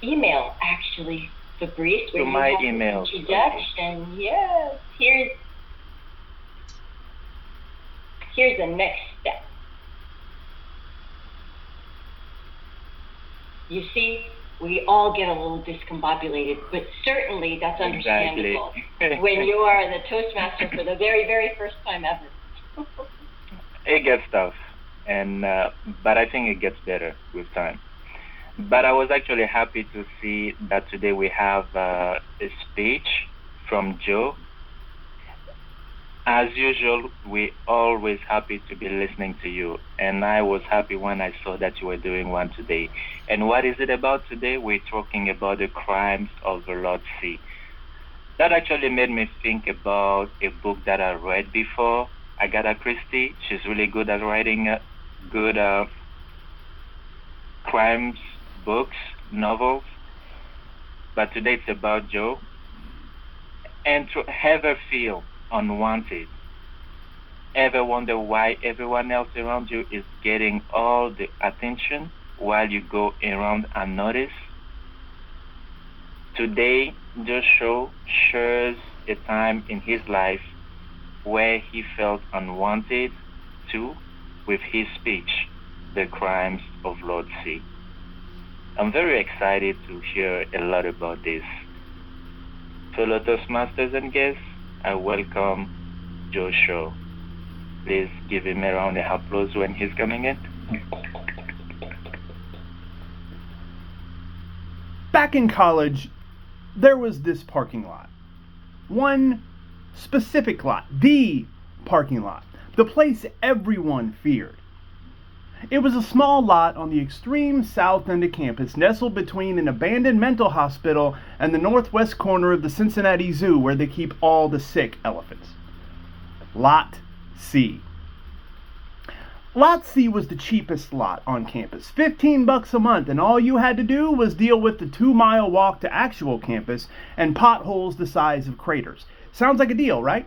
email, actually, Fabrice, where To you my have email. the introduction. Yes. Here's the next step. You see, we all get a little discombobulated, but certainly that's understandable when you are the Toastmaster for the very, very first time ever. It gets tough, and but I think it gets better with time. But I was actually happy to see that today we have a speech from Joe. As usual, we always happy to be listening to you, and I was happy when I saw that you were doing one today. And what is it about today? We're talking about the crimes of the Lord Sea. That actually made me think about a book that I read before. Agatha Christie. She's really good at writing good crimes books, novels. But today it's about Joe. And to ever feel unwanted, ever wonder why everyone else around you is getting all the attention while you go around unnoticed? Today, Joshua shares a time in his life where he felt unwanted too with his speech, The Crimes of Lord C. I'm very excited to hear a lot about this. Fellow Toastmasters and guests, I welcome Joshua. Please give him a round of applause when he's coming in. Back in college, there was this parking lot. One specific lot, the parking lot, the place everyone feared. It was a small lot on the extreme south end of campus, nestled between an abandoned mental hospital and the northwest corner of the Cincinnati Zoo, where they keep all the sick elephants. Lot C. Lot C was the cheapest lot on campus, $15 a month, and all you had to do was deal with the 2-mile walk to actual campus and potholes the size of craters. Sounds like a deal, right?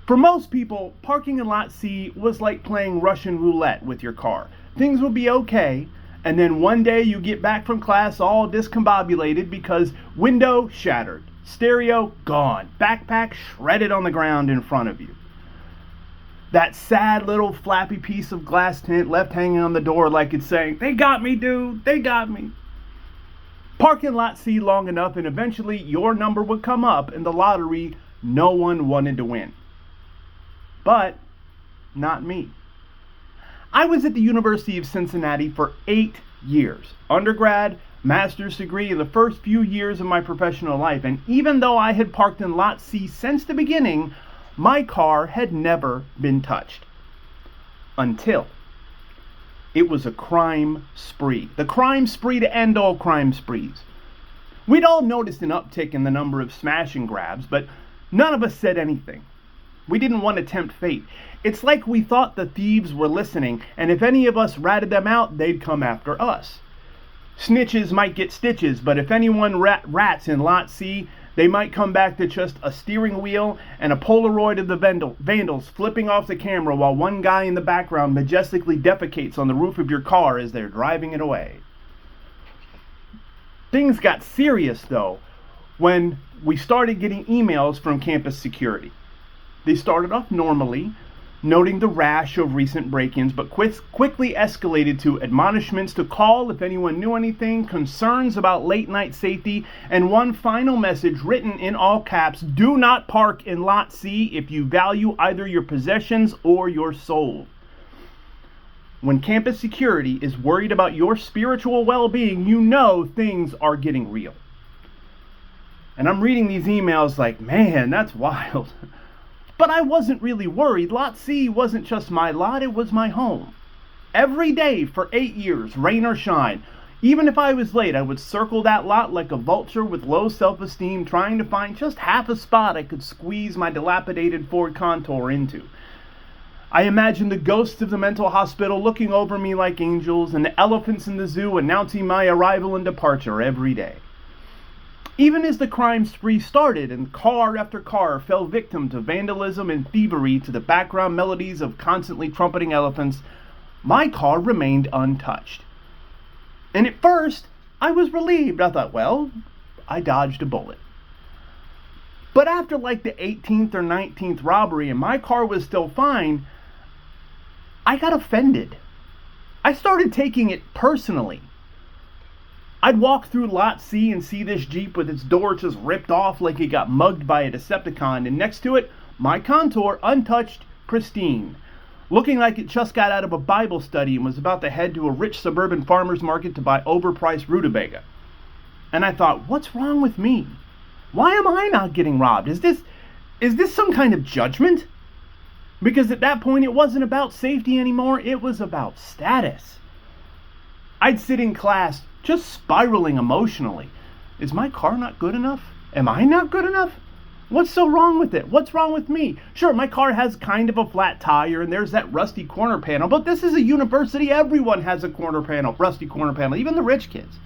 For most people, parking in Lot C was like playing Russian roulette with your car. Things will be okay, and then one day you get back from class all discombobulated because window shattered, stereo gone, backpack shredded on the ground in front of you. That sad little flappy piece of glass tint left hanging on the door like it's saying, "They got me, dude, they got me." Park in Lot C long enough and eventually your number would come up in the lottery no one wanted to win. But not me. I was at the University of Cincinnati for 8 years, undergrad, master's degree in the first few years of my professional life, and even though I had parked in Lot C since the beginning, my car had never been touched. Until it was a crime spree. The crime spree to end all crime sprees. We'd all noticed an uptick in the number of smash and grabs, but none of us said anything. We didn't want to tempt fate. It's like we thought the thieves were listening, and if any of us ratted them out, they'd come after us. Snitches might get stitches, but if anyone rats in Lot C, they might come back to just a steering wheel and a Polaroid of the vandals flipping off the camera while one guy in the background majestically defecates on the roof of your car as they're driving it away. Things got serious, though, when we started getting emails from campus security. They started off normally, noting the rash of recent break-ins, but quickly escalated to admonishments to call if anyone knew anything, concerns about late-night safety, and one final message written in all caps: "Do not park in Lot C if you value either your possessions or your soul." When campus security is worried about your spiritual well-being, you know things are getting real. And I'm reading these emails like, man, that's wild. But I wasn't really worried. Lot C wasn't just my lot, it was my home. Every day for 8 years, rain or shine, even if I was late, I would circle that lot like a vulture with low self-esteem, trying to find just half a spot I could squeeze my dilapidated Ford Contour into. I imagined the ghosts of the mental hospital looking over me like angels, and the elephants in the zoo announcing my arrival and departure every day. Even as the crime spree started and car after car fell victim to vandalism and thievery to the background melodies of constantly trumpeting elephants, my car remained untouched. And at first, I was relieved. I thought, well, I dodged a bullet. But after like the 18th or 19th robbery and my car was still fine, I got offended. I started taking it personally. I'd walk through Lot C and see this Jeep with its door just ripped off like it got mugged by a Decepticon, and next to it, my Contour, untouched, pristine, looking like it just got out of a Bible study and was about to head to a rich suburban farmer's market to buy overpriced rutabaga. And I thought, what's wrong with me? Why am I not getting robbed? Is this some kind of judgment? Because at that point, it wasn't about safety anymore. It was about status. I'd sit in class just spiraling emotionally. Is my car not good enough? Am I not good enough? What's so wrong with it? What's wrong with me? Sure, my car has kind of a flat tire and there's that rusty corner panel, but this is a university. Everyone has a rusty corner panel, even the rich kids.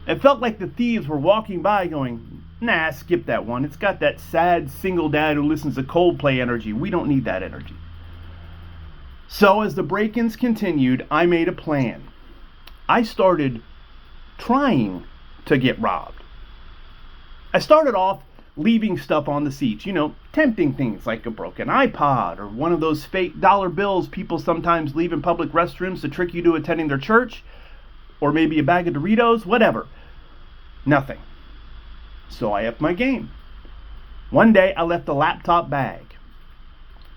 It felt like the thieves were walking by going, nah, skip that one. It's got that sad single dad who listens to Coldplay energy. We don't need that energy. So as the break-ins continued, I made a plan. I started trying to get robbed. I started off leaving stuff on the seats, tempting things like a broken iPod or one of those fake dollar bills people sometimes leave in public restrooms to trick you to attending their church, or maybe a bag of Doritos, whatever. Nothing. So I upped my game. One day I left a laptop bag.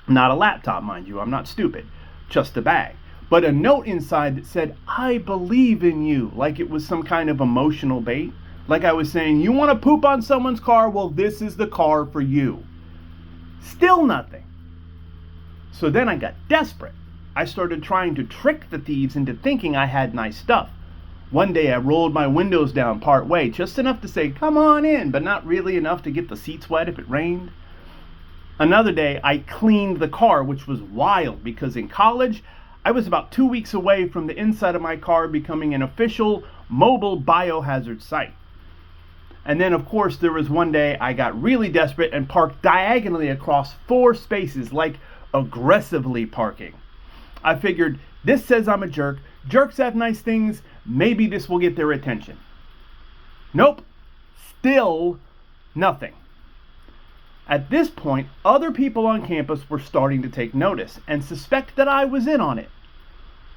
Not a laptop, mind you, I'm not stupid. Just a bag. But a note inside that said, I believe in you, like it was some kind of emotional bait. Like I was saying, you want to poop on someone's car? Well, this is the car for you. Still nothing. So then I got desperate. I started trying to trick the thieves into thinking I had nice stuff. One day I rolled my windows down part way, just enough to say, come on in, but not really enough to get the seats wet if it rained. Another day I cleaned the car, which was wild because in college, I was about 2 weeks away from the inside of my car becoming an official mobile biohazard site. And then, of course, there was one day I got really desperate and parked diagonally across 4 spaces, like aggressively parking. I figured, this says I'm a jerk. Jerks have nice things. Maybe this will get their attention. Nope. Still nothing. At this point, other people on campus were starting to take notice and suspect that I was in on it.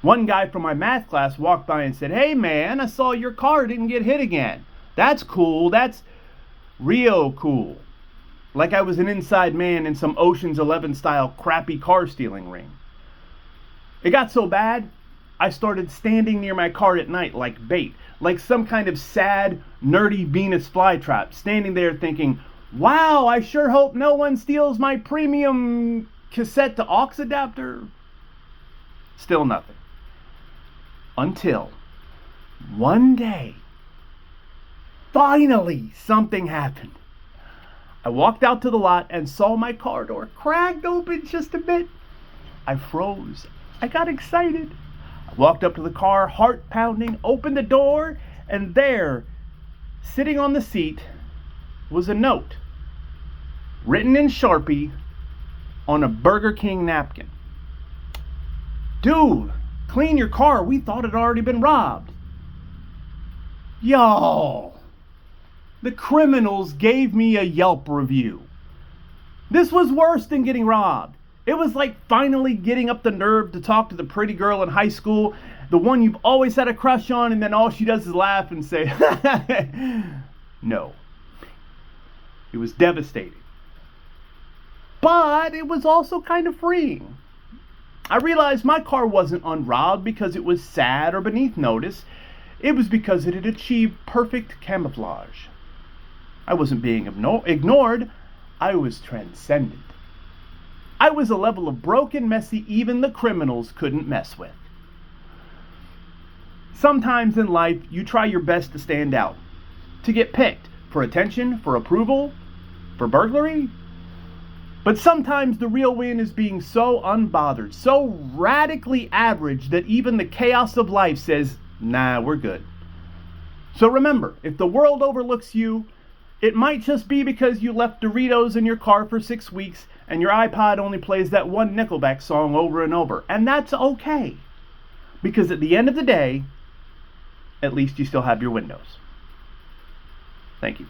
One guy from my math class walked by and said, hey man, I saw your car didn't get hit again. That's cool. That's real cool. Like I was an inside man in some Ocean's 11 style crappy car stealing ring. It got so bad, I started standing near my car at night like bait, like some kind of sad, nerdy Venus flytrap, standing there thinking, wow, I sure hope no one steals my premium cassette to aux adapter. Still nothing. Until one day, finally something happened. I walked out to the lot and saw my car door cracked open just a bit. I froze. I got excited. I walked up to the car, heart pounding, opened the door, and there, sitting on the seat, was a note, written in Sharpie on a Burger King napkin. Dude, clean your car. We thought it had already been robbed. Y'all, the criminals gave me a Yelp review. This was worse than getting robbed. It was like finally getting up the nerve to talk to the pretty girl in high school, the one you've always had a crush on, and then all she does is laugh and say, no. It was devastating. But it was also kind of freeing. I realized my car wasn't unrobbed because it was sad or beneath notice. It was because it had achieved perfect camouflage. I wasn't being ignored. I was transcendent. I was a level of broken, messy, even the criminals couldn't mess with. Sometimes in life, you try your best to stand out, to get picked for attention, for approval, for burglary. But sometimes the real win is being so unbothered, so radically average that even the chaos of life says, nah, we're good. So remember, if the world overlooks you, it might just be because you left Doritos in your car for 6 weeks and your iPod only plays that one Nickelback song over and over. And that's okay. Because at the end of the day, at least you still have your windows. Thank you.